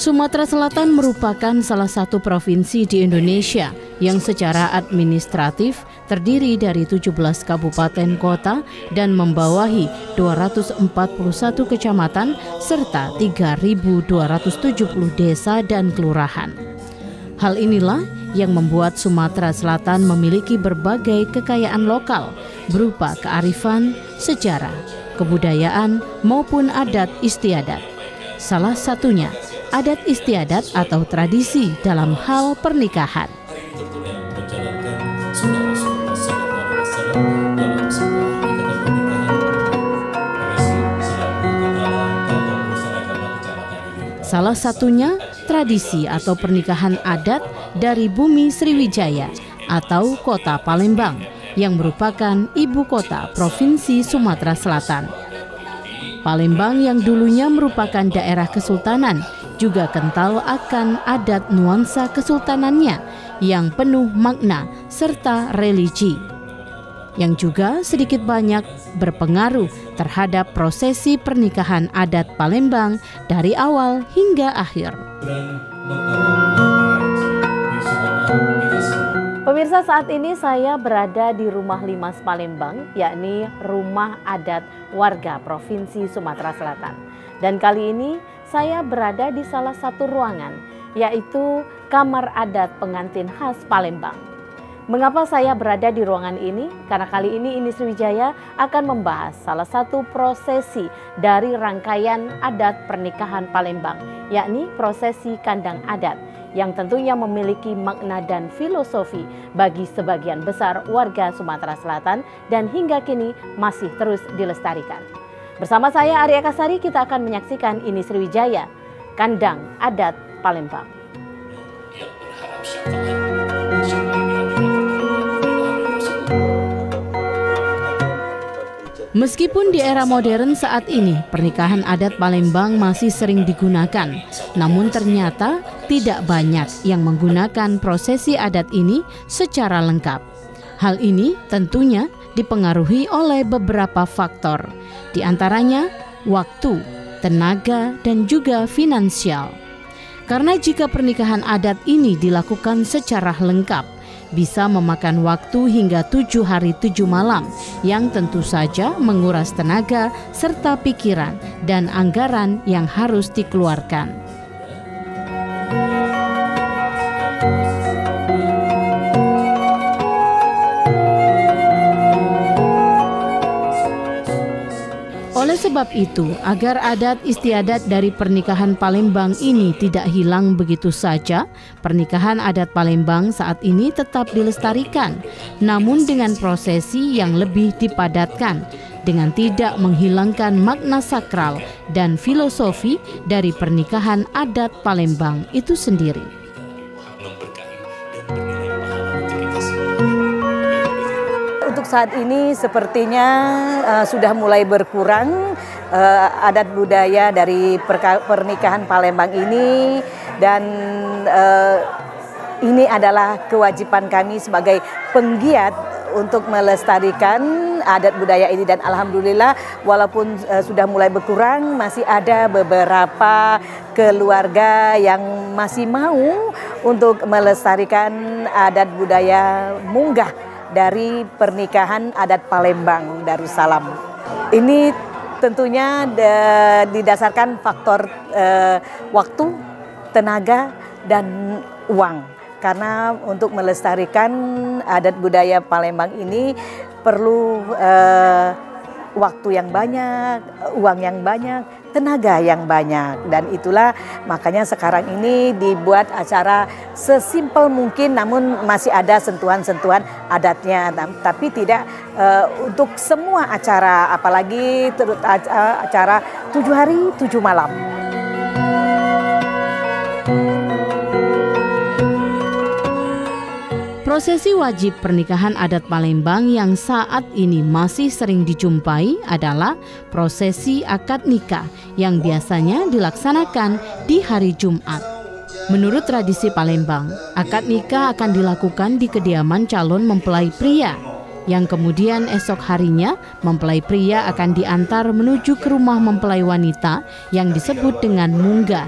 Sumatera Selatan merupakan salah satu provinsi di Indonesia yang secara administratif terdiri dari 17 kabupaten kota dan membawahi 241 kecamatan serta 3.270 desa dan kelurahan. Hal inilah yang membuat Sumatera Selatan memiliki berbagai kekayaan lokal berupa kearifan, sejarah, kebudayaan maupun adat istiadat. Salah satunya adat istiadat atau tradisi dalam hal pernikahan. Salah satunya tradisi atau pernikahan adat dari bumi Sriwijaya atau kota Palembang yang merupakan ibu kota Provinsi Sumatera Selatan. Palembang yang dulunya merupakan daerah kesultanan juga kental akan adat nuansa kesultanannya yang penuh makna serta religi, yang juga sedikit banyak berpengaruh terhadap prosesi pernikahan adat Palembang dari awal hingga akhir. Pemirsa, saat ini saya berada di Rumah Limas Palembang, yakni rumah adat warga Provinsi Sumatera Selatan. Dan kali ini saya berada di salah satu ruangan, yaitu Kamar Adat Pengantin Khas Palembang. Mengapa saya berada di ruangan ini? Karena kali ini IMI Sriwijaya akan membahas salah satu prosesi dari rangkaian adat pernikahan Palembang, yakni prosesi kandang adat, yang tentunya memiliki makna dan filosofi bagi sebagian besar warga Sumatera Selatan dan hingga kini masih terus dilestarikan. Bersama saya Arya Kasari, kita akan menyaksikan IMI Sriwijaya, Kandang Adat Palembang. Meskipun di era modern saat ini pernikahan adat Palembang masih sering digunakan, namun ternyata tidak banyak yang menggunakan prosesi adat ini secara lengkap. Hal ini tentunya dipengaruhi oleh beberapa faktor, di antaranya waktu, tenaga, dan juga finansial. Karena jika pernikahan adat ini dilakukan secara lengkap, bisa memakan waktu hingga 7 hari 7 malam yang tentu saja menguras tenaga serta pikiran dan anggaran yang harus dikeluarkan. Oleh sebab itu, agar adat istiadat dari pernikahan Palembang ini tidak hilang begitu saja, pernikahan adat Palembang saat ini tetap dilestarikan, namun dengan prosesi yang lebih dipadatkan, dengan tidak menghilangkan makna sakral dan filosofi dari pernikahan adat Palembang itu sendiri. Untuk saat ini sepertinya sudah mulai berkurang adat budaya dari pernikahan Palembang ini, dan ini adalah kewajiban kami sebagai penggiat untuk melestarikan adat budaya ini. Dan alhamdulillah walaupun sudah mulai berkurang, masih ada beberapa keluarga yang masih mau untuk melestarikan adat budaya munggah dari pernikahan adat Palembang Darussalam. Ini tentunya didasarkan faktor waktu, tenaga, dan uang. Karena untuk melestarikan adat budaya Palembang ini perlu waktu yang banyak, uang yang banyak, tenaga yang banyak. Dan itulah makanya sekarang ini dibuat acara sesimpel mungkin, namun masih ada sentuhan-sentuhan adatnya. Tapi tidak untuk semua acara, apalagi acara 7 hari 7 malam. Prosesi wajib pernikahan adat Palembang yang saat ini masih sering dijumpai adalah prosesi akad nikah yang biasanya dilaksanakan di hari Jumat. Menurut tradisi Palembang, akad nikah akan dilakukan di kediaman calon mempelai pria, yang kemudian esok harinya mempelai pria akan diantar menuju ke rumah mempelai wanita yang disebut dengan munggah.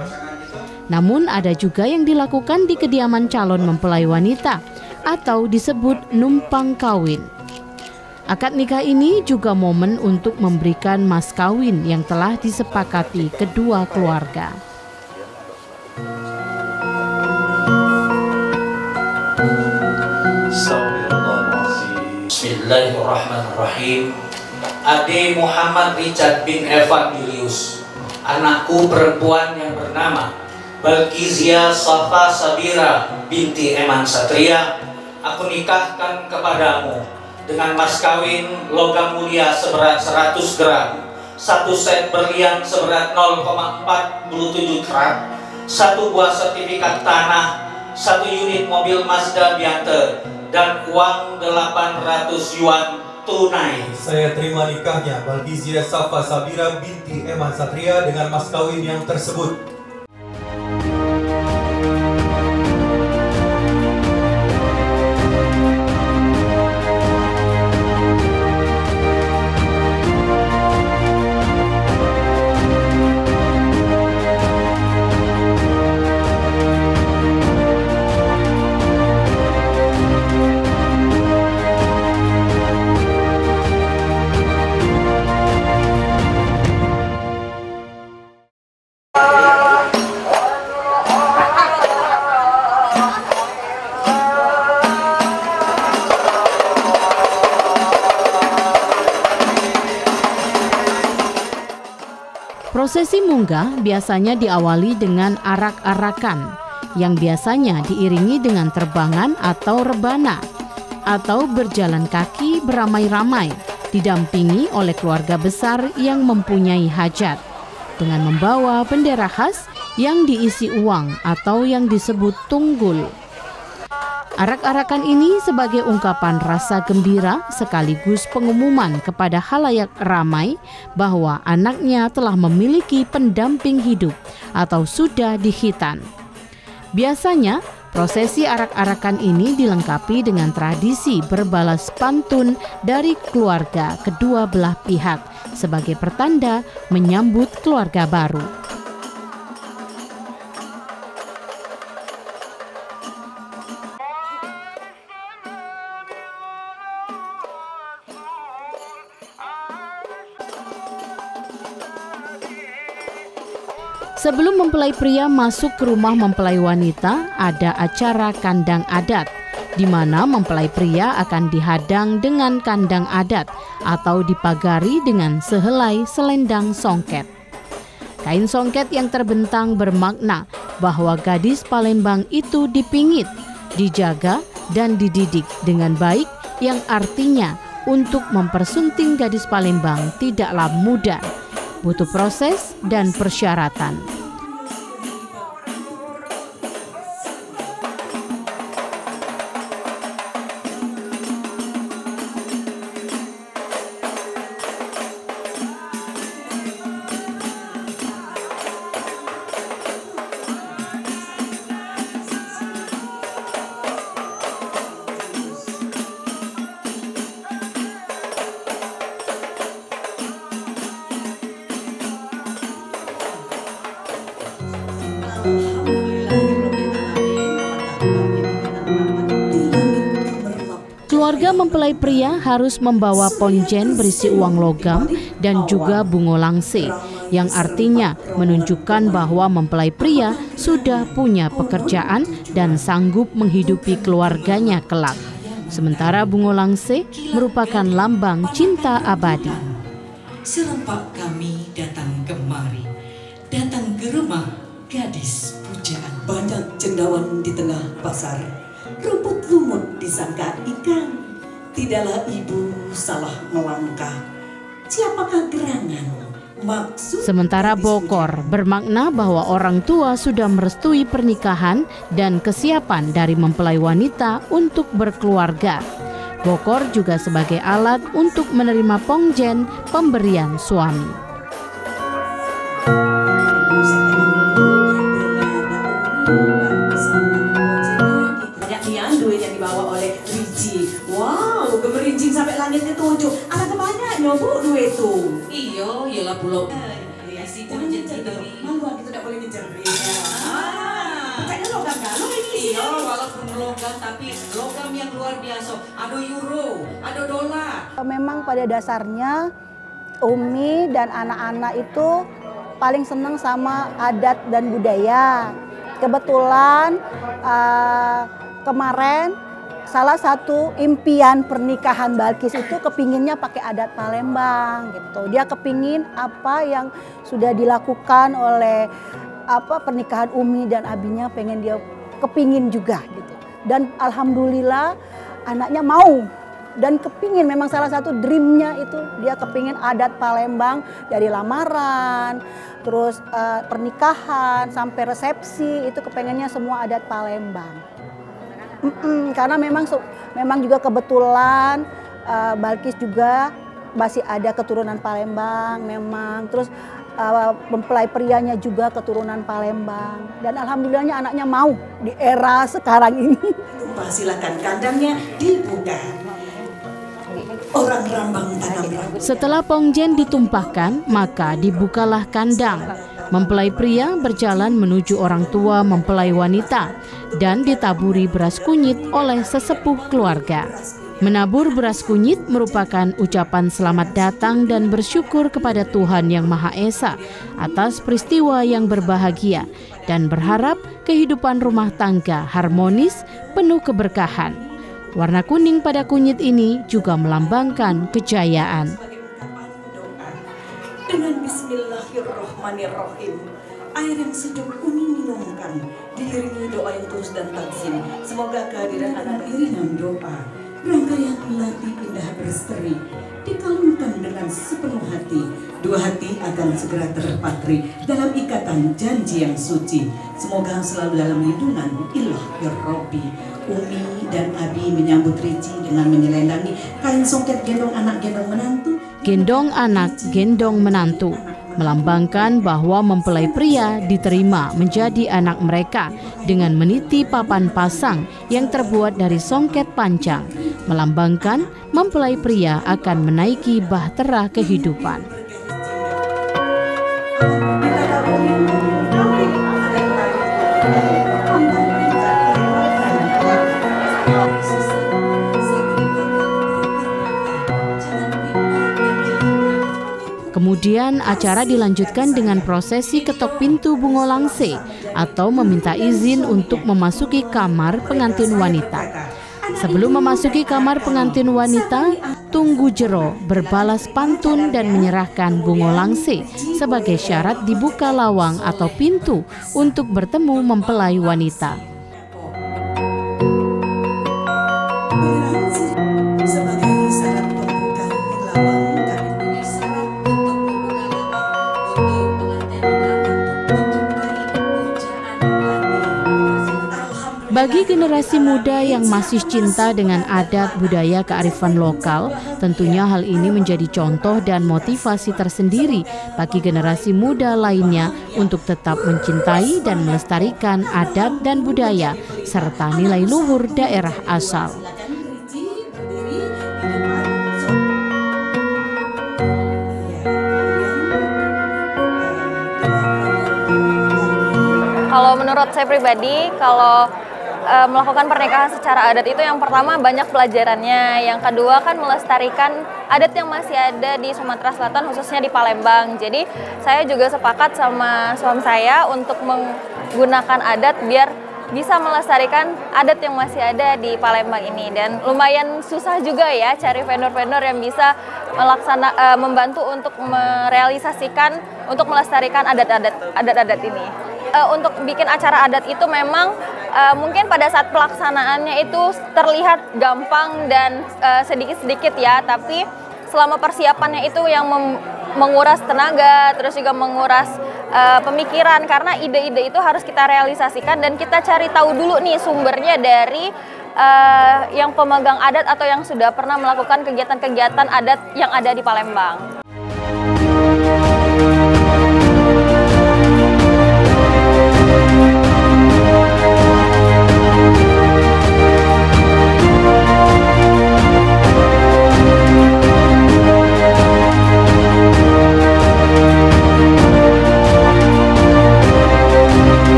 Namun ada juga yang dilakukan di kediaman calon mempelai wanita atau disebut numpang kawin. Akad nikah ini juga momen untuk memberikan mas kawin yang telah disepakati kedua keluarga. Bismillahirrahmanirrahim. Ade Muhammad Richard bin Evan Julius, anakku perempuan yang bernama Balkizia Safa Sabira binti Eman Satria, aku nikahkan kepadamu dengan mas kawin logam mulia seberat 100 gram, 1 set berlian seberat 0,47 karat, 1 buah sertifikat tanah, 1 unit mobil Mazda Bianter, dan uang 800 yuan tunai. Saya terima nikahnya Balkizia Safa Sabira binti Eman Satria dengan mas kawin yang tersebut. Prosesi munggah biasanya diawali dengan arak-arakan yang biasanya diiringi dengan terbangan atau rebana atau berjalan kaki beramai-ramai didampingi oleh keluarga besar yang mempunyai hajat dengan membawa bendera khas yang diisi uang atau yang disebut tunggul. Arak-arakan ini sebagai ungkapan rasa gembira sekaligus pengumuman kepada khalayak ramai bahwa anaknya telah memiliki pendamping hidup atau sudah dikhitan. Biasanya, prosesi arak-arakan ini dilengkapi dengan tradisi berbalas pantun dari keluarga kedua belah pihak sebagai pertanda menyambut keluarga baru. Sebelum mempelai pria masuk ke rumah mempelai wanita, ada acara kandang adat, di mana mempelai pria akan dihadang dengan kandang adat atau dipagari dengan sehelai selendang songket. Kain songket yang terbentang bermakna bahwa gadis Palembang itu dipingit, dijaga, dan dididik dengan baik, yang artinya untuk mempersunting gadis Palembang tidaklah mudah, butuh proses dan persyaratan. Keluarga mempelai pria harus membawa ponjen berisi uang logam dan juga bungo langse, yang artinya menunjukkan bahwa mempelai pria sudah punya pekerjaan dan sanggup menghidupi keluarganya kelak. Sementara bungo langse merupakan lambang cinta abadi. Serempak kami datang kemari, datang ke rumah gadis pujaan. Banyak cendawan di tengah pasar, rumput lumut disangka ikan. Tidaklah ibu salah melangkah. Siapakah gerangan? Maksud Sementara bokor bermakna bahwa orang tua sudah merestui pernikahan dan kesiapan dari mempelai wanita untuk berkeluarga. Bokor juga sebagai alat untuk menerima pongjen pemberian suami. banyak nian duit yang dibawa oleh Riji. Wow, gemerincing sampai langit ke-7. Ada kebanyakan Bu duit itu. Iya, iyalah pulau. masih berjanji diri. Maluan kita tidak boleh ngejerit. Bukannya logam galuh ini sih. Iya, walaupun logam tapi logam yang luar biasa. Ada euro, ada dolar. Memang pada dasarnya Umi dan anak-anak itu paling senang sama adat dan budaya. Kebetulan kemarin salah satu impian pernikahan Balkis itu kepinginnya pakai adat Palembang gitu. Dia kepingin apa yang sudah dilakukan oleh pernikahan Umi dan Abinya pengen dia kepingin juga gitu. Dan alhamdulillah anaknya mau. Dan kepingin, memang salah satu dreamnya itu dia kepingin adat Palembang dari lamaran, terus pernikahan sampai resepsi itu kepengennya semua adat Palembang. Karena memang juga kebetulan Balkis juga masih ada keturunan Palembang memang, terus mempelai prianya juga keturunan Palembang dan alhamdulillahnya anaknya mau di era sekarang ini. Tumpah silakan kandangnya dibuka. Orang Rambang tanam rambut. Setelah pongjen ditumpahkan, maka dibukalah kandang. Mempelai pria berjalan menuju orang tua mempelai wanita dan ditaburi beras kunyit oleh sesepuh keluarga. Menabur beras kunyit merupakan ucapan selamat datang dan bersyukur kepada Tuhan Yang Maha Esa atas peristiwa yang berbahagia dan berharap kehidupan rumah tangga harmonis, penuh keberkahan. Warna kuning pada kunyit ini juga melambangkan kejayaan. Dengan bismillahirrahmanirrahim, air yang sejuk Umi minumkan, diiringi doa yang tulus dan takzim. Semoga kehadiran anak iringan doa, rangkaian melati indah berseri, dikalungkan dengan sepenuh hati. Dua hati akan segera terpatri dalam ikatan janji yang suci. Semoga selalu dalam lindungan ilah ya Rabbi. Umi dan Abi menyambut Riji dengan menyelendangi kain songket gendong anak gendong menantu. Gendong anak, gendong menantu, melambangkan bahwa mempelai pria diterima menjadi anak mereka dengan meniti papan pasang yang terbuat dari songket panjang, melambangkan mempelai pria akan menaiki bahtera kehidupan. Kemudian acara dilanjutkan dengan prosesi ketok pintu Bungo Langse atau meminta izin untuk memasuki kamar pengantin wanita. Sebelum memasuki kamar pengantin wanita, tunggu jero berbalas pantun dan menyerahkan Bungo Langse sebagai syarat dibuka lawang atau pintu untuk bertemu mempelai wanita. Bagi generasi muda yang masih cinta dengan adat budaya kearifan lokal, tentunya hal ini menjadi contoh dan motivasi tersendiri bagi generasi muda lainnya untuk tetap mencintai dan melestarikan adat dan budaya serta nilai luhur daerah asal. Kalau menurut saya pribadi, kalau melakukan pernikahan secara adat itu yang pertama banyak pelajarannya, yang kedua kan melestarikan adat yang masih ada di Sumatera Selatan khususnya di Palembang. Jadi saya juga sepakat sama suami saya untuk menggunakan adat biar bisa melestarikan adat yang masih ada di Palembang ini. Dan lumayan susah juga ya cari vendor-vendor yang bisa membantu untuk merealisasikan untuk melestarikan adat-adat ini. Untuk bikin acara adat itu memang mungkin pada saat pelaksanaannya itu terlihat gampang dan sedikit-sedikit ya, tapi selama persiapannya itu yang menguras tenaga, terus juga menguras pemikiran, karena ide-ide itu harus kita realisasikan dan kita cari tahu dulu nih sumbernya dari yang pemegang adat atau yang sudah pernah melakukan kegiatan-kegiatan adat yang ada di Palembang.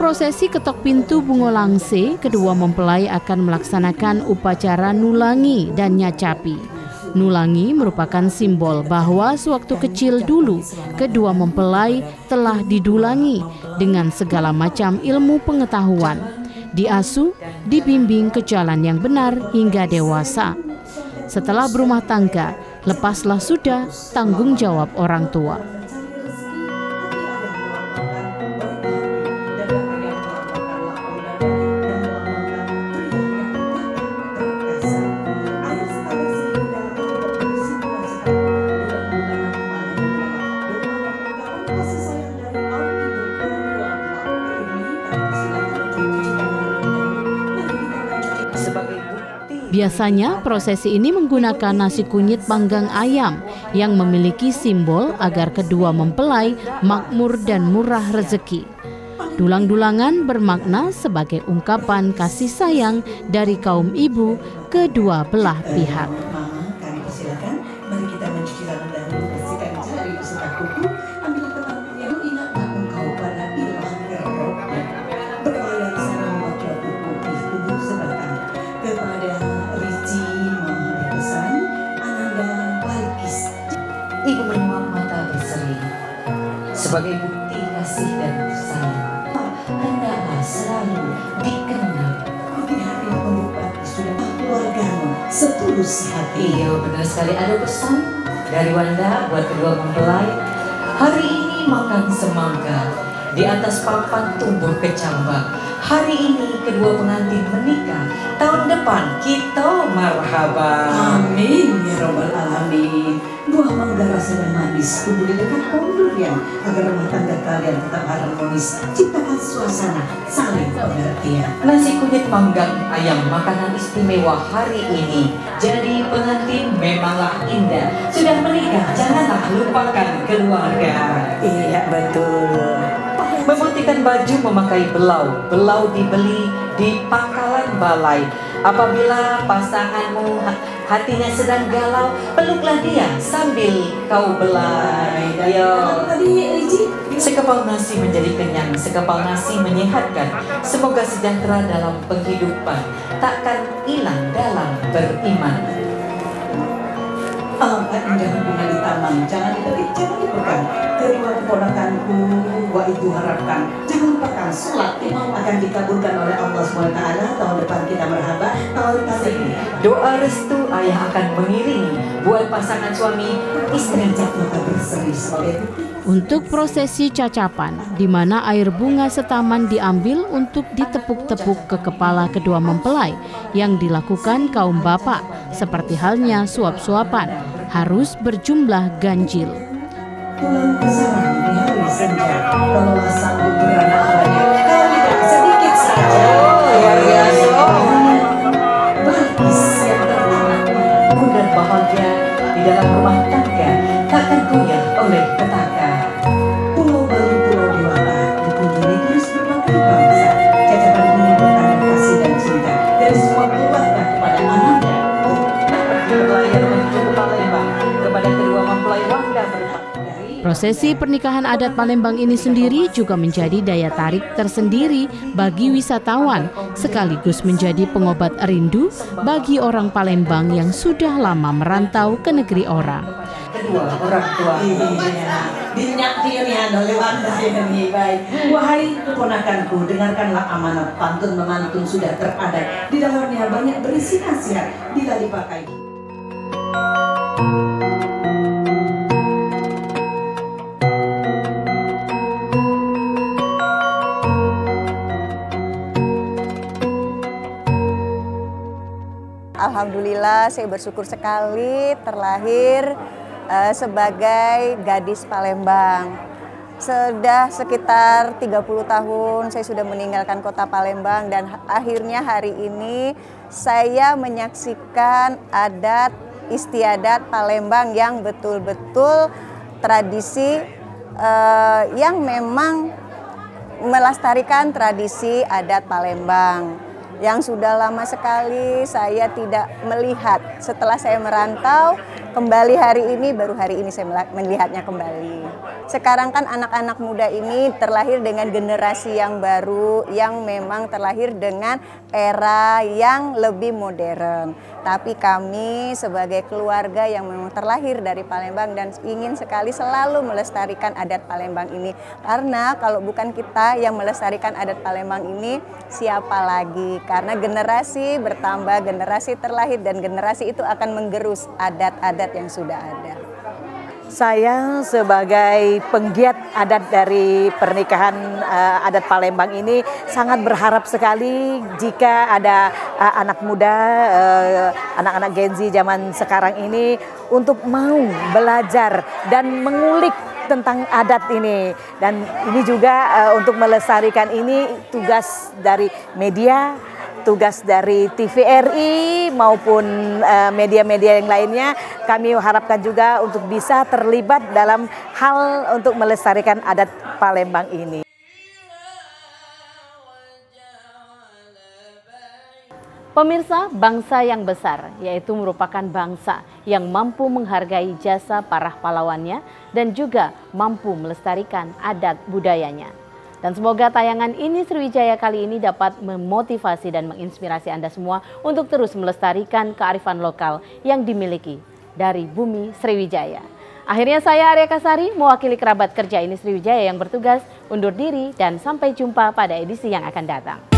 prosesi ketok pintu Bungo Langse, kedua mempelai akan melaksanakan upacara nulangi dan nyacapi. Nulangi merupakan simbol bahwa sewaktu kecil dulu kedua mempelai telah didulangi dengan segala macam ilmu pengetahuan, diasuh, dibimbing ke jalan yang benar hingga dewasa. Setelah berumah tangga, lepaslah sudah tanggung jawab orang tua. Biasanya prosesi ini menggunakan nasi kunyit panggang ayam yang memiliki simbol agar kedua mempelai makmur dan murah rezeki. Dulang-dulangan bermakna sebagai ungkapan kasih sayang dari kaum ibu kedua belah pihak. Mama, kami persilakan. Mari kita mencuci tangan dahulu, bersihkan jari beserta kuku. Ambil ketampilan, ingatlah engkau pada ilah Rohnya. Berlayar sana mewakil kuku di tubuh sebatang. Kepada Ricci mohon berpesan, Ananda Balkis. Ibu menyuap mata berseri sebagai bukti kasih dan sayang. Hendaklah selalu dikenal. Kau tidak ada yang melupakan sudah keluargamu setulus hati. Iya benar sekali, ada pesan dari Wanda buat kedua mempelai. Hari ini makan semangka, di atas papan tumbuh kecambah. Hari ini kedua pengantin menikah, tahun depan kita marhaba. Amin ya robbal alamin. Buah mangga rasa dan manis tumbuh di dekat pohon durian agar rumah tangga kalian tetap harmonis. Ciptakan suasana saling pengertian. Nasi kunyit panggang ayam makanan istimewa hari ini. Jadi pengantin memanglah indah. Sudah menikah janganlah lupakan keluarga. Iya betul. Memutihkan baju memakai belau. Belau dibeli di pangkalan balai. Apabila pasanganmu hatinya sedang galau, peluklah dia sambil kau belai. Sekepal nasi menjadi kenyang, sekepal nasi menyehatkan. Semoga sejahtera dalam penghidupan, takkan hilang dalam beriman. Alangkah indah bunga di taman, jangan dipetik, jangan dipegang. Kedua keponakanku, wa itu harapkan. Jangan lupakan sholat akan dikabulkan oleh Allah SWT. Tahun depan kita merhaba, tahun ini. Doa restu ayah akan mengiringi buat pasangan suami istri mata berseri sebagai Untuk prosesi cacapan, di mana air bunga setaman diambil untuk ditepuk-tepuk ke kepala kedua mempelai yang dilakukan kaum bapak, seperti halnya suap-suapan, harus berjumlah ganjil. Pulang ke sarang di hari senja, kalau sanggup beranak banyak, tidak sedikit saja. Luar biasa. Balkis yang tertanam, mudah bahagia di dalam rumah tangga, takkan goyah oleh petaka. Pulau Bali, Pulau Dewata, dikunjungi turis berbagai bangsa. Cacapan ini bertanda kasih dan cinta dari semua keluarga kepada Ananda. Berlayar menuju ke Palembang kepada kedua mempelai Wanda berhak. Prosesi pernikahan adat Palembang ini sendiri juga menjadi daya tarik tersendiri bagi wisatawan, sekaligus menjadi pengobat rindu bagi orang Palembang yang sudah lama merantau ke negeri orang. Kedua orang tua dinyakirian oleh Wanda ini baik. Wahai keponakanku, dengarkanlah amanat pantun memantun sudah teradat. Di dalamnya banyak berisi nasihat bila dipakai. Alhamdulillah saya bersyukur sekali terlahir sebagai gadis Palembang. Sudah sekitar 30 tahun saya sudah meninggalkan kota Palembang dan akhirnya hari ini saya menyaksikan adat istiadat Palembang yang betul-betul tradisi yang memang melestarikan tradisi adat Palembang. Yang sudah lama sekali saya tidak melihat. Setelah saya merantau, kembali hari ini, baru hari ini saya melihatnya kembali. Sekarang kan anak-anak muda ini terlahir dengan generasi yang baru, yang memang terlahir dengan era yang lebih modern. Tapi kami sebagai keluarga yang memang terlahir dari Palembang dan ingin sekali selalu melestarikan adat Palembang ini. Karena kalau bukan kita yang melestarikan adat Palembang ini, siapa lagi? Karena generasi bertambah, generasi terlahir, dan generasi itu akan menggerus adat-adat yang sudah ada. Saya sebagai penggiat adat dari pernikahan adat Palembang ini sangat berharap sekali jika ada anak muda, anak-anak Gen Z zaman sekarang ini untuk mau belajar dan mengulik tentang adat ini. Dan ini juga untuk melestarikan ini tugas dari media, tugas dari TVRI maupun media-media yang lainnya. Kami harapkan juga untuk bisa terlibat dalam hal untuk melestarikan adat Palembang ini. Pemirsa, bangsa yang besar yaitu merupakan bangsa yang mampu menghargai jasa para pahlawannya dan juga mampu melestarikan adat budayanya. Dan semoga tayangan ini Sriwijaya kali ini dapat memotivasi dan menginspirasi Anda semua untuk terus melestarikan kearifan lokal yang dimiliki dari bumi Sriwijaya. Akhirnya saya Arya Kasari mewakili kerabat kerja ini Sriwijaya yang bertugas undur diri dan sampai jumpa pada edisi yang akan datang.